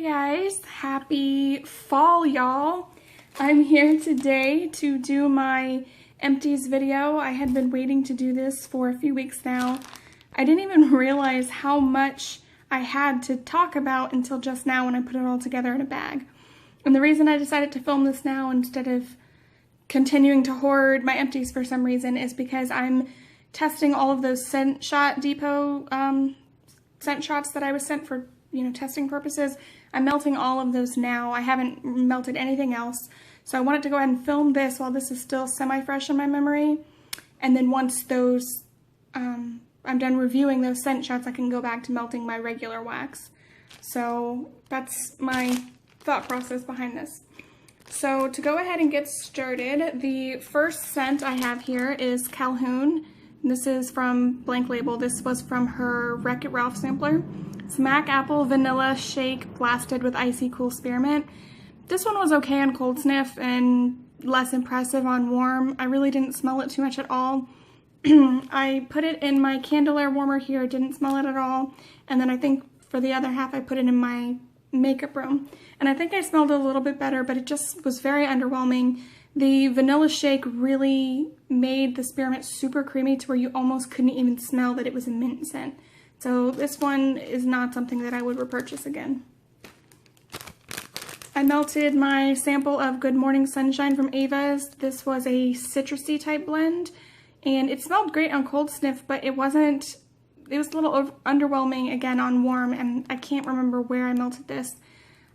Guys, happy fall, y'all. I'm here today to do my empties video. I had been waiting to do this for a few weeks now. I didn't even realize how much I had to talk about until just now when I put it all together in a bag. And the reason I decided to film this now instead of continuing to hoard my empties for some reason is because I'm testing all of those Scent Shot Depot scent shots that I was sent for, testing purposes. I'm melting all of those now. I haven't melted anything else. So I wanted to go ahead and film this while this is still semi-fresh in my memory. And then once those, I'm done reviewing those scent shots, I can go back to melting my regular wax. So that's my thought process behind this. So to go ahead and get started, the first scent I have here is Calhoun. This is from Blank Label. This was from her Wreck-It Ralph sampler. Smack Apple Vanilla Shake Blasted with Icy Cool Spearmint. This one was okay on cold sniff and less impressive on warm. I really didn't smell it too much at all. I put it in my candle air warmer here, didn't smell it at all. And then I think for the other half I put it in my makeup room. And I think I smelled it a little bit better, but it just was very underwhelming. The vanilla shake really made the spearmint super creamy to where you almost couldn't even smell that it was a mint scent. So this one is not something that I would repurchase again. I melted my sample of Good Morning Sunshine from Ava's. This was a citrusy type blend, and it smelled great on cold sniff, but it was a little underwhelming again on warm, and I can't remember where I melted this.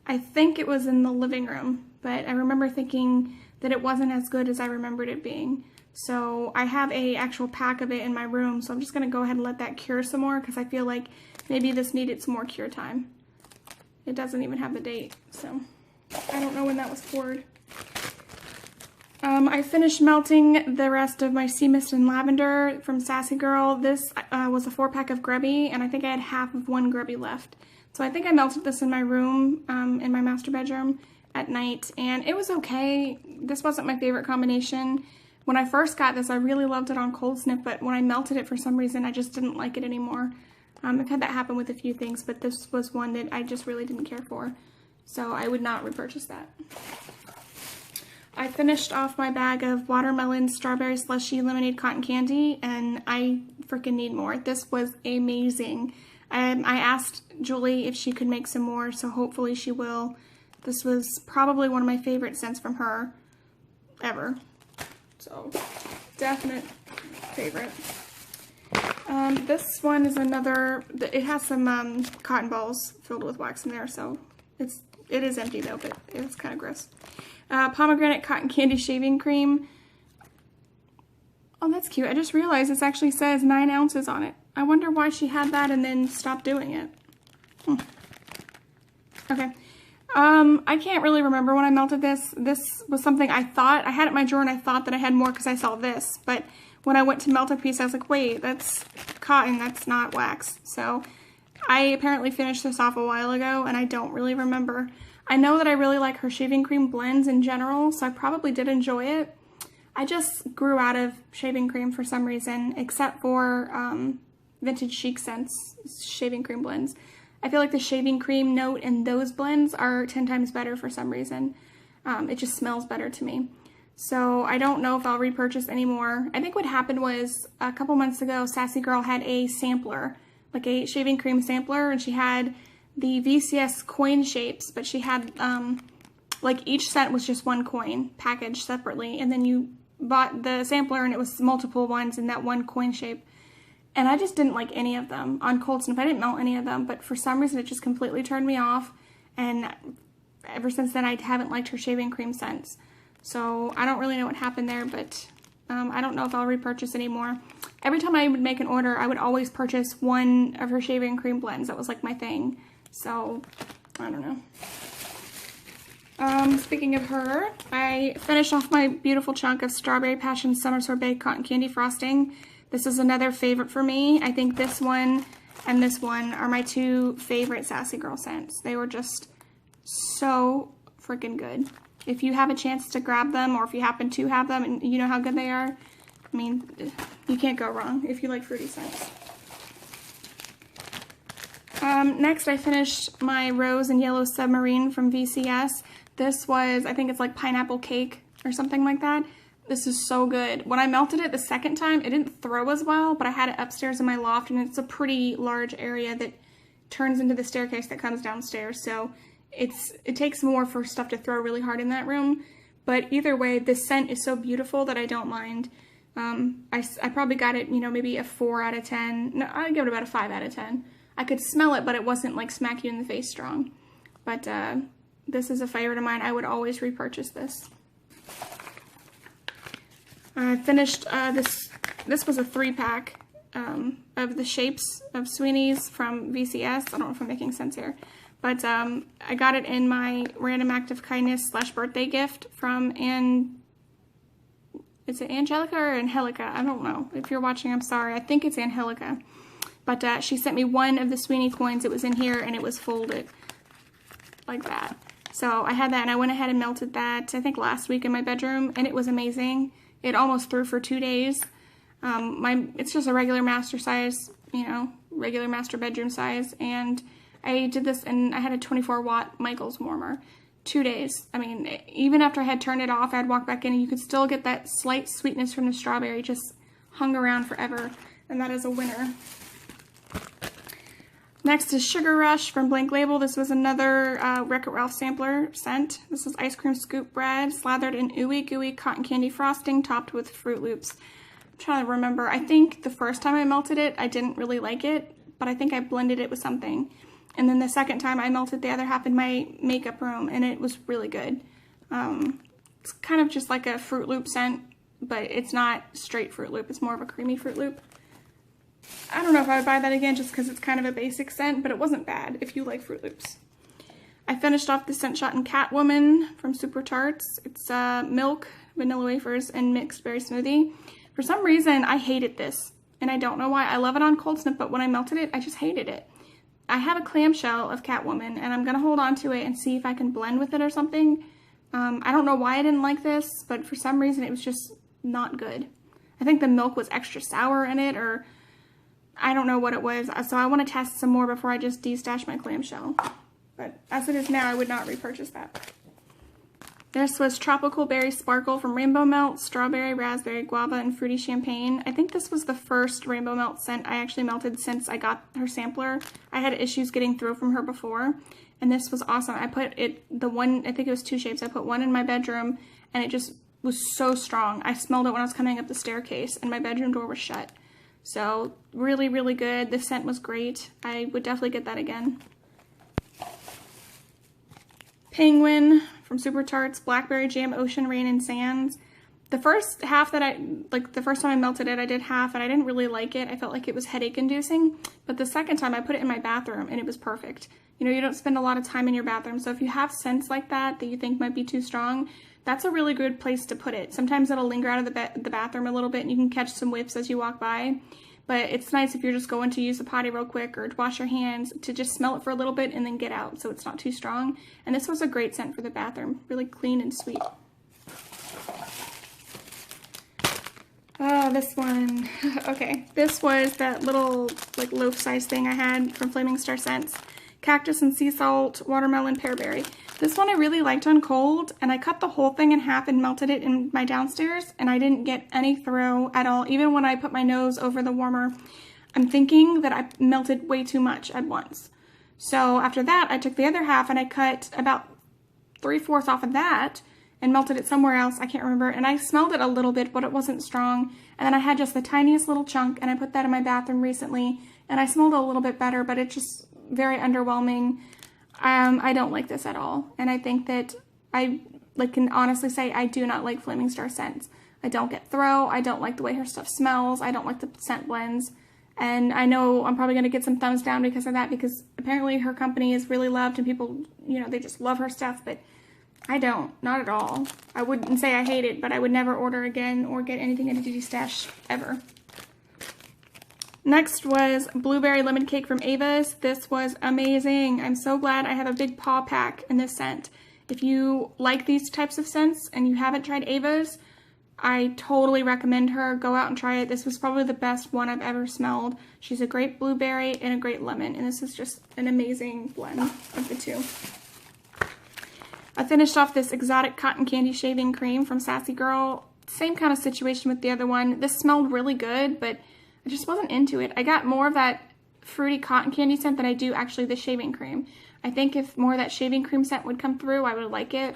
I think it was in the living room, but I remember thinking that it wasn't as good as I remembered it being. So I have a actual pack of it in my room, so I'm just gonna go ahead and let that cure some more because I feel like maybe this needed some more cure time. It doesn't even have the date, so I don't know when that was poured. I finished melting the rest of my Sea Mist and Lavender from Sassy Girl. This was a 4-pack of Grubby, and I think I had half of one Grubby left. So I think I melted this in my room, in my master bedroom at night, and it was okay. This wasn't my favorite combination. When I first got this, I really loved it on cold sniff, but when I melted it for some reason, I just didn't like it anymore. I've had that happen with a few things, but this was one that I just really didn't care for. So I would not repurchase that. I finished off my bag of watermelon, strawberry slushy, lemonade, cotton candy, and I freaking need more. This was amazing. I asked Julie if she could make some more, so hopefully she will. This was probably one of my favorite scents from her ever. So, definite favorite. This one is another, it has some cotton balls filled with wax in there, so it is empty though, but it's kind of gross. Pomegranate Cotton Candy Shaving Cream. Oh, that's cute. I just realized this actually says 9 ounces on it. I wonder why she had that and then stopped doing it. Okay. I can't really remember when I melted this. This was something I thought, I had it in my drawer and I thought that I had more because I saw this. But when I went to melt a piece, I was like, wait, that's cotton, that's not wax. So I apparently finished this off a while ago and I don't really remember. I know that I really like her shaving cream blends in general, so I probably did enjoy it. I just grew out of shaving cream for some reason, except for Vintage Chic Scents shaving cream blends. I feel like the shaving cream note in those blends are 10 times better for some reason. It just smells better to me. So I don't know if I'll repurchase anymore. I think what happened was a couple months ago, Sassy Girl had a sampler, like a shaving cream sampler, and she had the VCS coin shapes, but she had, like each scent was just one coin packaged separately, and then you bought the sampler and it was multiple ones in that one coin shape. And I just didn't like any of them on cold sniff. I didn't melt any of them, but for some reason it just completely turned me off. And ever since then, I haven't liked her shaving cream scents. So I don't really know what happened there, but I don't know if I'll repurchase anymore. Every time I would make an order, I would always purchase one of her shaving cream blends. That was like my thing. So I don't know. Speaking of her, I finished off my beautiful chunk of Strawberry Passion Summer Sorbet Cotton Candy Frosting. This is another favorite for me. I think this one and this one are my 2 favorite Sassy Girl scents. They were just so freaking good. If you have a chance to grab them, or if you happen to have them and you know how good they are, I mean, you can't go wrong if you like fruity scents. Next I finished my Rose and Yellow Submarine from VCS. This was, I think it's like pineapple cake or something like that. This is so good. When I melted it the second time, it didn't throw as well, but I had it upstairs in my loft, and it's a pretty large area that turns into the staircase that comes downstairs, so it takes more for stuff to throw really hard in that room. But either way, the scent is so beautiful that I don't mind. I probably got it, you know, maybe a 4 out of 10. No, I'd give it about a 5 out of 10. I could smell it, but it wasn't like smack you in the face strong. But this is a favorite of mine. I would always repurchase this. I finished this was a 3-pack of the Shapes of Sweeney's from VCS. I don't know if I'm making sense here. But I got it in my random act of kindness / birthday gift from is it Angelica or Angelica? I don't know. If you're watching, I'm sorry. I think it's Angelica. But she sent me one of the Sweeney coins. It was in here and it was folded like that. So I had that and I went ahead and melted that, I think last week in my bedroom, and it was amazing. It almost threw for 2 days. It's just a regular master size, you know, regular master bedroom size, and I did this and I had a 24-watt Michaels warmer. 2 days. I mean, even after I had turned it off, I'd walk back in and you could still get that slight sweetness from the strawberry. Just hung around forever, and that is a winner. Next is Sugar Rush from Blank Label. This was another Wreck-It Ralph sampler scent. This is ice cream scoop bread slathered in ooey gooey cotton candy frosting topped with Fruit Loops. I'm trying to remember. I think the first time I melted it, I didn't really like it, but I think I blended it with something. And then the second time I melted the other half in my makeup room, and it was really good. It's kind of just like a Fruit Loop scent, but it's not straight Fruit Loop. It's more of a creamy Fruit Loop. I don't know if I would buy that again just because it's kind of a basic scent, but it wasn't bad if you like Fruit Loops. I finished off the Scent Shot in Catwoman from Super Tarts. It's milk, vanilla wafers, and mixed berry smoothie. For some reason, I hated this, and I don't know why. I love it on Cold Snip, but when I melted it, I just hated it. I have a clamshell of Catwoman, and I'm going to hold on to it and see if I can blend with it or something. I don't know why I didn't like this, but for some reason it was just not good. I think the milk was extra sour in it, or I don't know what it was. So I want to test some more before I just de-stash my clamshell. But as it is now, I would not repurchase that. This was Tropical Berry Sparkle from Rainbow Melt, Strawberry, Raspberry, Guava, and Fruity Champagne. I think this was the first Rainbow Melt scent I actually melted since I got her sampler. I had issues getting through from her before, and this was awesome. I put it, I think it was 2 shapes. I put one in my bedroom, and it just was so strong. I smelled it when I was coming up the staircase, and my bedroom door was shut. So really, really good. The scent was great. I would definitely get that again. Penguin from Super Tarts, Blackberry Jam, Ocean Rain, and Sands. The first half that the first time I melted it, I did half, and I didn't really like it. I felt like it was headache-inducing. But the second time, I put it in my bathroom, and it was perfect. You know, you don't spend a lot of time in your bathroom, so if you have scents like that you think might be too strong, that's a really good place to put it. Sometimes it'll linger out of the bathroom a little bit, and you can catch some whiffs as you walk by. But it's nice if you're just going to use the potty real quick or to wash your hands, to just smell it for a little bit and then get out so it's not too strong. And this was a great scent for the bathroom. Really clean and sweet. Oh, this one. Okay, this was that little like loaf-size thing I had from Flaming Star Scents. Cactus and Sea Salt, Watermelon, Pearberry. This one I really liked on cold, and I cut the whole thing in half and melted it in my downstairs, and I didn't get any throw at all. Even when I put my nose over the warmer, I'm thinking that I melted way too much at once. So after that, I took the other half and I cut about 3/4 off of that and melted it somewhere else. I can't remember. And I smelled it a little bit, but it wasn't strong. And then I had just the tiniest little chunk, and I put that in my bathroom recently, and I smelled it a little bit better, but it's just very underwhelming. I don't like this at all, and I think that I can honestly say I do not like Flaming Star scents. I don't get throw, I don't like the way her stuff smells, I don't like the scent blends, and I know I'm probably going to get some thumbs down because of that, because apparently her company is really loved and people, you know, they just love her stuff, but I don't, not at all. I wouldn't say I hate it, but I would never order again or get anything at a de-stash ever. Next was Blueberry Lemon Cake from Ava's. This was amazing. I'm so glad I have a big paw pack in this scent. If you like these types of scents and you haven't tried Ava's, I totally recommend her. Go out and try it. This was probably the best one I've ever smelled. She's a great blueberry and a great lemon, and this is just an amazing blend of the two. I finished off this exotic cotton candy shaving cream from Sassy Girl. Same kind of situation with the other one. This smelled really good, but I just wasn't into it. I got more of that fruity cotton candy scent than I do actually the shaving cream. I think if more of that shaving cream scent would come through, I would like it.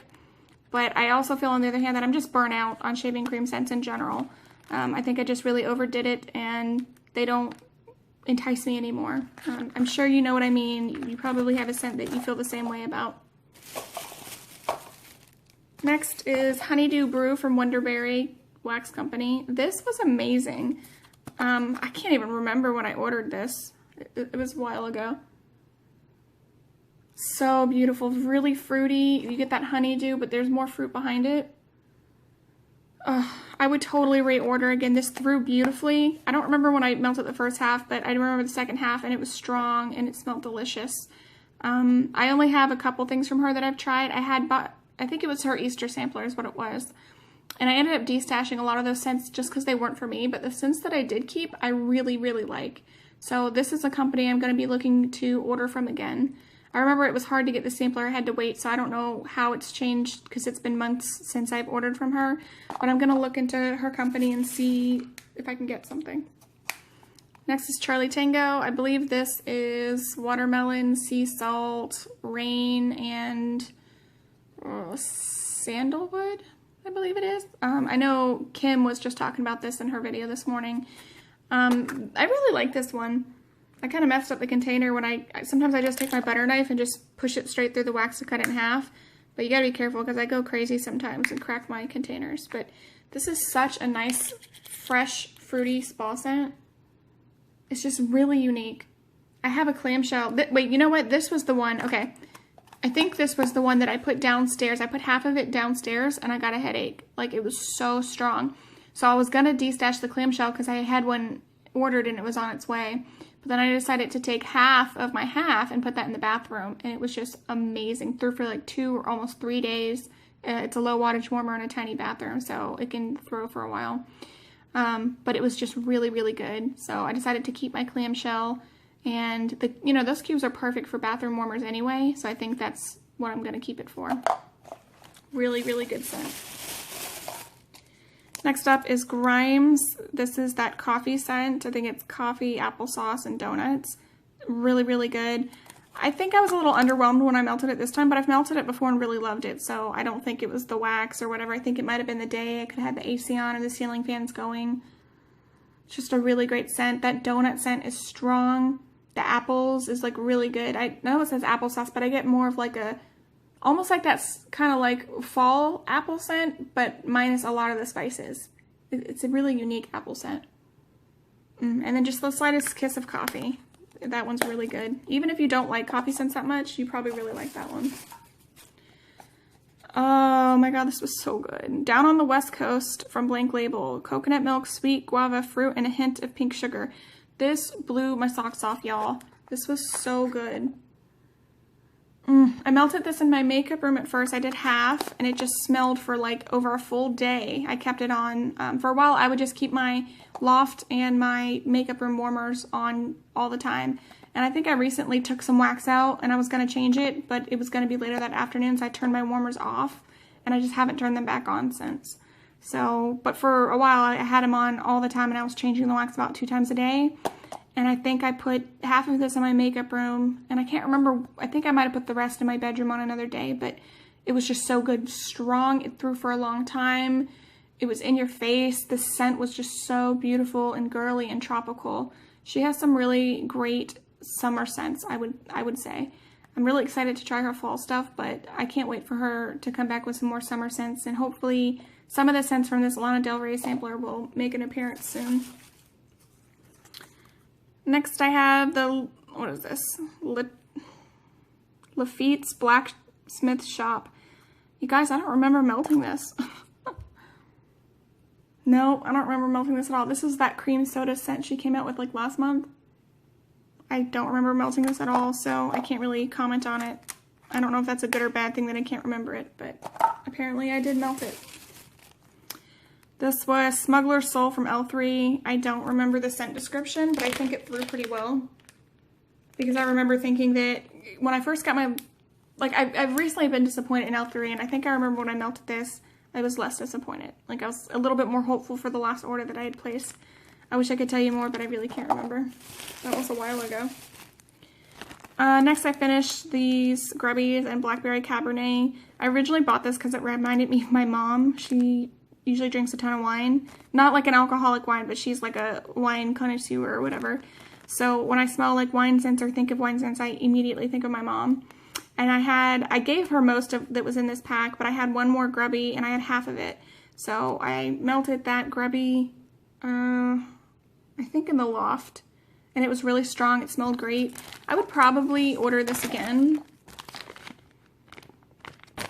But I also feel on the other hand that I'm just burnt out on shaving cream scents in general. I think I just really overdid it and they don't entice me anymore. I'm sure you know what I mean. You probably have a scent that you feel the same way about. Next is Honeydew Brew from Wonderberry Wax Company. This was amazing. I can't even remember when I ordered this. It was a while ago. So beautiful, really fruity. You get that honeydew, but there's more fruit behind it. I would totally reorder again. This threw beautifully. I don't remember when I melted the first half, but I remember the second half, and it was strong and it smelled delicious. I only have a couple things from her that I've tried. I had bought, I think it was her Easter sampler is what it was. And I ended up destashing a lot of those scents just because they weren't for me, but the scents that I did keep, I really, really like. So this is a company I'm going to be looking to order from again. I remember it was hard to get the sampler. I had to wait, so I don't know how it's changed because it's been months since I've ordered from her. But I'm going to look into her company and see if I can get something. Next is Charlie Tango. I believe this is watermelon, sea salt, rain, and sandalwood, I believe it is. I know Kim was just talking about this in her video this morning. I really like this one. I kind of messed up the container when sometimes I just take my butter knife and just push it straight through the wax to cut it in half. But you gotta be careful because I go crazy sometimes and crack my containers. But this is such a nice, fresh, fruity spa scent. It's just really unique. I have a clamshell. Wait, you know what? This was the one. Okay. I think this was the one that I put downstairs. I put half of it downstairs and I got a headache. Like, it was so strong. So I was gonna destash the clamshell because I had one ordered and it was on its way. But then I decided to take half of my half and put that in the bathroom. And it was just amazing. Threw for like 2 or almost 3 days. It's a low wattage warmer in a tiny bathroom, so it can throw for a while. But it was just really, really good. So I decided to keep my clamshell. And those cubes are perfect for bathroom warmers anyway. So I think that's what I'm going to keep it for. Really, really good scent. Next up is Grimes. This is that coffee scent. I think it's coffee, applesauce, and donuts. Really, really good. I think I was a little underwhelmed when I melted it this time, but I've melted it before and really loved it, so I don't think it was the wax or whatever. I think it might have been the day. I could have had the AC on and the ceiling fans going. It's just a really great scent. That donut scent is strong. The apples is like really good. I know it says applesauce, but I get more of like almost like that's kind of like fall apple scent, but minus a lot of the spices. It's a really unique apple scent. And then just the slightest kiss of coffee. That one's really good. Even if you don't like coffee scents that much, you probably really like that one. Oh my god, this was so good. Down on the West Coast from Blank Label. Coconut milk, sweet guava fruit, and a hint of pink sugar. This blew my socks off, y'all. This was so good. I melted this in my makeup room at first. I did half, and it just smelled for like over a full day. I kept it on. For a while, I would just keep my loft and my makeup room warmers on all the time. And I think I recently took some wax out, and I was going to change it, but it was going to be later that afternoon, so I turned my warmers off, and I just haven't turned them back on since. So, but for a while, I had them on all the time, and I was changing the wax about 2 times a day. And I think I put half of this in my makeup room, and I can't remember, I think I might have put the rest in my bedroom on another day, but it was just so good, strong, it threw for a long time, it was in your face, the scent was just so beautiful and girly and tropical. She has some really great summer scents, I would say. I'm really excited to try her fall stuff, but I can't wait for her to come back with some more summer scents, and hopefully some of the scents from this Lana Del Rey sampler will make an appearance soon. Next I have the, what is this? Lafitte's Blacksmith Shop. You guys, I don't remember melting this. No, I don't remember melting this at all. This is that cream soda scent she came out with like last month. I don't remember melting this at all, so I can't really comment on it. I don't know if that's a good or bad thing that I can't remember it, but apparently I did melt it. This was Smuggler's Soul from L3. I don't remember the scent description, but I think it threw pretty well. Because I remember thinking that when I first got my, like, I've recently been disappointed in L3, and I think I remember when I melted this, I was less disappointed. Like, I was a little bit more hopeful for the last order that I had placed. I wish I could tell you more, but I really can't remember. That was a while ago. Next, I finished these Grubbies and Blackberry Cabernet. I originally bought this because it reminded me of my mom. She usually drinks a ton of wine. Not like an alcoholic wine, but she's like a wine connoisseur or whatever. So when I smell like wine scents or think of wine scents, I immediately think of my mom. And I gave her most of that was in this pack, but I had one more Grubby and I had half of it. So I melted that Grubby, I think in the loft. And it was really strong. It smelled great. I would probably order this again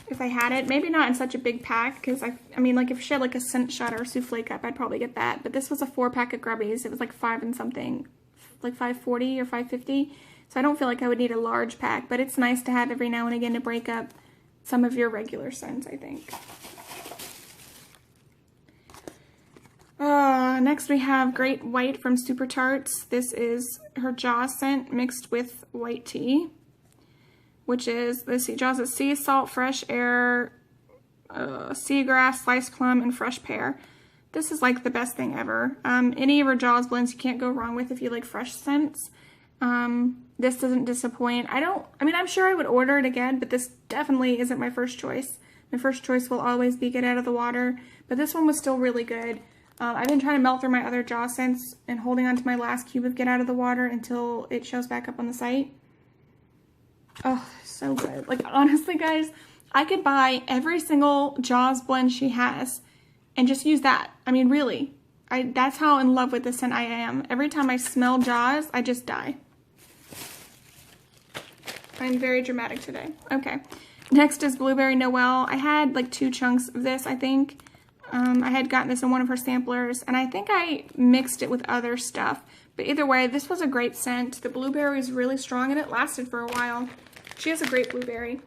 if I had it. Maybe not in such a big pack, because I mean, like if she had like a scent shot or a souffle cup, I'd probably get that. But this was a 4-pack of Grubbies. It was like 5 and something, like $5.40 or $5.50. So I don't feel like I would need a large pack, but it's nice to have every now and again to break up some of your regular scents, I think. Next we have Great White from Super Tarts. This is her Jaws scent mixed with white tea, which is, let's see, Jaws is sea salt, fresh air, seagrass, sliced plum, and fresh pear. This is like the best thing ever. Any of her Jaws blends you can't go wrong with if you like fresh scents. This doesn't disappoint. I'm sure I would order it again, but this definitely isn't my first choice. My first choice will always be Get Out of the Water, but this one was still really good. I've been trying to melt through my other Jaws scents and holding on to my last cube of Get Out of the Water until it shows back up on the site. Oh, so good. Like, honestly, guys, I could buy every single Jaws blend she has and just use that. I mean, really. That's how in love with this scent I am. Every time I smell Jaws, I just die. I'm very dramatic today. Okay. Next is Blueberry Noel. I had like 2 chunks of this, I think. I had gotten this in one of her samplers, and I think I mixed it with other stuff. But either way, this was a great scent. The blueberry is really strong, and it lasted for a while. She has a great blueberry.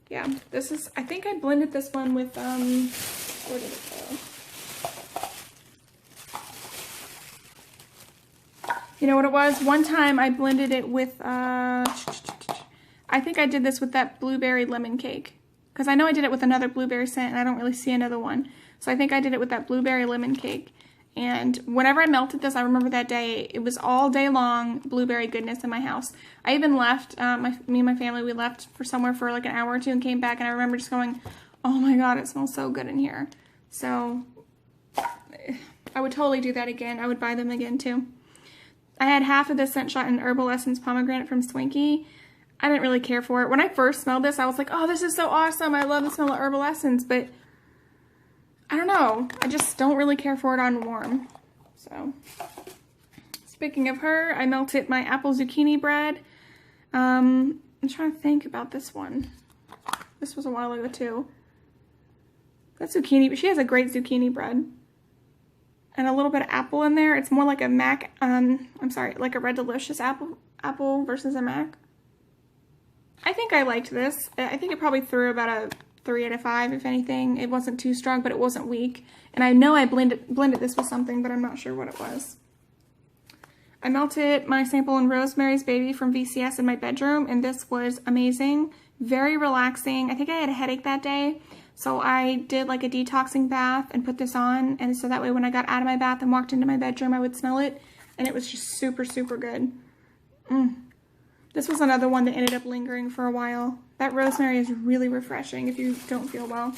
Yeah, this is, I think I blended this one with, where did it go? You know what it was? One time I blended it with, I think I did this with that blueberry lemon cake. Because I know I did it with another blueberry scent, and I don't really see another one. So I think I did it with that blueberry lemon cake. And whenever I melted this, I remember that day, it was all day long blueberry goodness in my house. I even left, me and my family, we left for somewhere for like an hour or 2 and came back, and I remember just going, oh my god, it smells so good in here. So I would totally do that again. I would buy them again too. I had half of this scent shot in Herbal Essence Pomegranate from Swinky. I didn't really care for it. When I first smelled this, I was like, oh, this is so awesome. I love the smell of Herbal Essence, but I don't know. I just don't really care for it on warm. So, speaking of her, I melted my apple zucchini bread. I'm trying to think about this one. This was a while ago too. That's zucchini, but she has a great zucchini bread. And a little bit of apple in there. It's more like a Mac, like a Red Delicious apple versus a Mac. I think I liked this. I think it probably threw about a 3 out of 5, if anything. It wasn't too strong, but it wasn't weak. And I know I blended this with something, but I'm not sure what it was. I melted my sample in Rosemary's Baby from VCS in my bedroom, and this was amazing. Very relaxing. I think I had a headache that day, so I did like a detoxing bath and put this on, and so that way when I got out of my bath and walked into my bedroom, I would smell it, and it was just super, super good. This was another one that ended up lingering for a while. That rosemary is really refreshing if you don't feel well.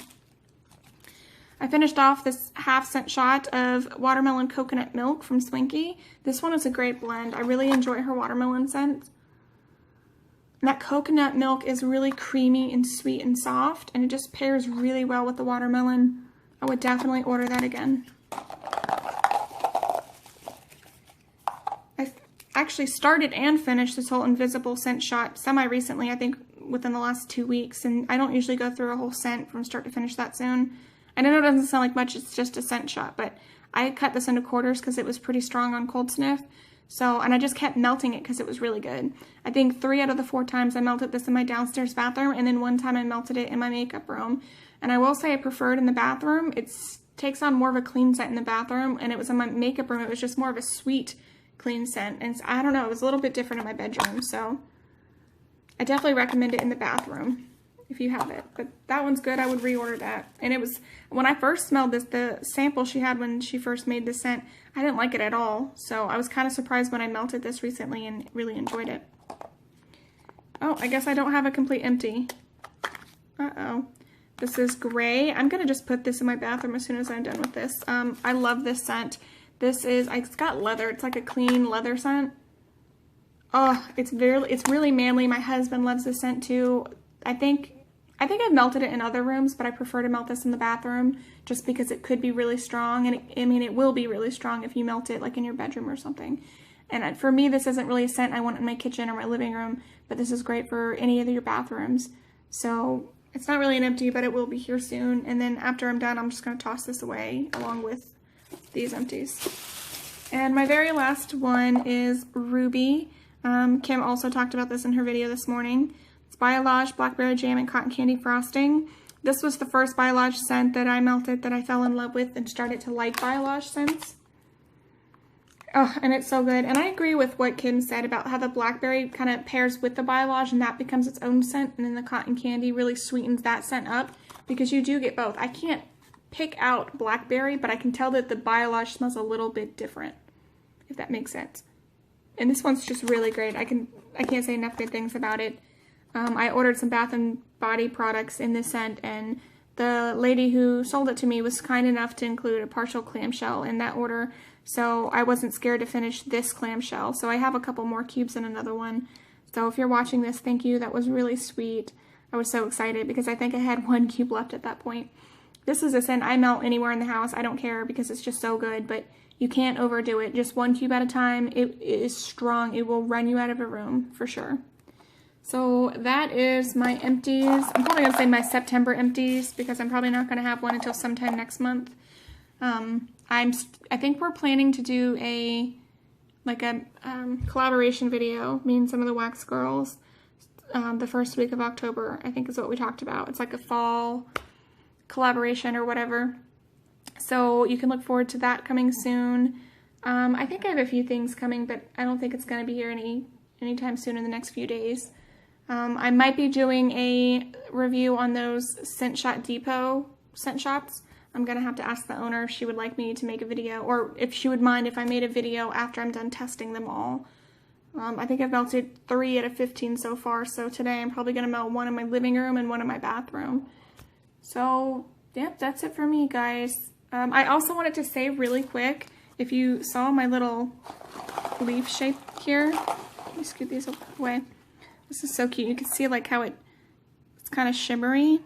I finished off this half scent shot of Watermelon Coconut Milk from Swinky. This one is a great blend. I really enjoy her watermelon scent. And that coconut milk is really creamy and sweet and soft, and it just pairs really well with the watermelon. I would definitely order that again. I actually started and finished this whole Invisible scent shot semi-recently, I think within the last 2 weeks, and I don't usually go through a whole scent from start to finish that soon. I know it doesn't sound like much, it's just a scent shot, but I cut this into quarters because it was pretty strong on cold sniff. So, and I just kept melting it because it was really good. I think 3 out of the 4 times I melted this in my downstairs bathroom, and then 1 time I melted it in my makeup room. And I will say I prefer it in the bathroom. It's takes on more of a clean scent in the bathroom, and it was in my makeup room. It was just more of a sweet, clean scent. And I don't know, it was a little bit different in my bedroom. So I definitely recommend it in the bathroom if you have it. But that one's good. I would reorder that. And it was, when I first smelled this, the sample she had when she first made this scent, I didn't like it at all. So I was kind of surprised when I melted this recently and really enjoyed it. Oh, I guess I don't have a complete empty. Uh-oh. This is gray. I'm going to just put this in my bathroom as soon as I'm done with this. I love this scent. This is, it's got leather. It's like a clean leather scent. Oh, it's really manly. My husband loves this scent too. I think I've melted it in other rooms, but I prefer to melt this in the bathroom just because it could be really strong. And it will be really strong if you melt it like in your bedroom or something. And for me, this isn't really a scent I want in my kitchen or my living room, but this is great for any of your bathrooms. So it's not really an empty, but it will be here soon. And then after I'm done, I'm just going to toss this away along with these empties. And my very last one is Ruby. Kim also talked about this in her video this morning. It's Biolage Blackberry Jam and Cotton Candy Frosting. This was the first Biolage scent that I melted that I fell in love with and started to like Biolage scents. Oh, and it's so good. And I agree with what Kim said about how the blackberry kind of pairs with the Biolage and that becomes its own scent, and then the cotton candy really sweetens that scent up because you do get both. I can't pick out blackberry, but I can tell that the Biolage smells a little bit different, if that makes sense. And this one's just really great. I can't say enough good things about it. I ordered some Bath and Body products in this scent, and the lady who sold it to me was kind enough to include a partial clamshell in that order, so I wasn't scared to finish this clamshell. So I have a couple more cubes in another one. So if you're watching this, thank you. That was really sweet. I was so excited because I think I had 1 cube left at that point. This is a scent I melt anywhere in the house. I don't care because it's just so good, but you can't overdo it. Just 1 cube at a time. It is strong. It will run you out of a room for sure. So that is my empties. I'm probably going to say my September empties because I'm probably not going to have one until sometime next month. I think we're planning to do a collaboration video, me and some of the Wax Girls, the first week of October, I think is what we talked about. It's like a fall collaboration or whatever. So you can look forward to that coming soon. I think I have a few things coming, but I don't think it's going to be here anytime soon in the next few days. I might be doing a review on those Scent Shop Depot scent shots. I'm going to have to ask the owner if she would like me to make a video, or if she would mind if I made a video after I'm done testing them all. I think I've melted 3 out of 15 so far, so today I'm probably going to melt 1 in my living room and 1 in my bathroom. So, yep, that's it for me, guys. I also wanted to say really quick, if you saw my little leaf shape here, let me scoot these away. This is so cute. You can see like how it's kind of shimmery.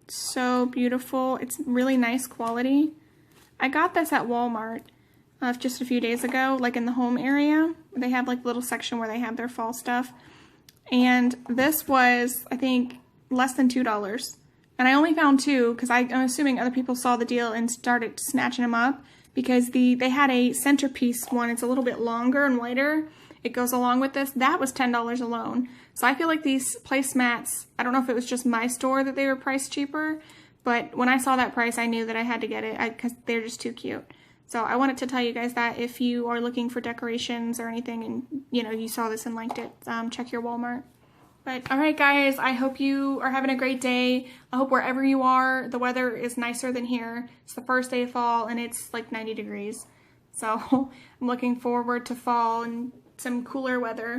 So beautiful. It's really nice quality. I got this at Walmart just a few days ago, like in the home area. They have like a little section where they have their fall stuff. And this was, I think, less than $2. And I only found 2 because I'm assuming other people saw the deal and started snatching them up because they had a centerpiece one. It's a little bit longer and wider. It goes along with this. That was $10 alone. So I feel like these placemats, I don't know if it was just my store that they were priced cheaper, but when I saw that price, I knew that I had to get it because they're just too cute. So I wanted to tell you guys that if you are looking for decorations or anything and, you know, you saw this and liked it, check your Walmart. But, all right, guys, I hope you are having a great day. I hope wherever you are, the weather is nicer than here. It's the first day of fall, and it's like 90 degrees. So I'm looking forward to fall and some cooler weather.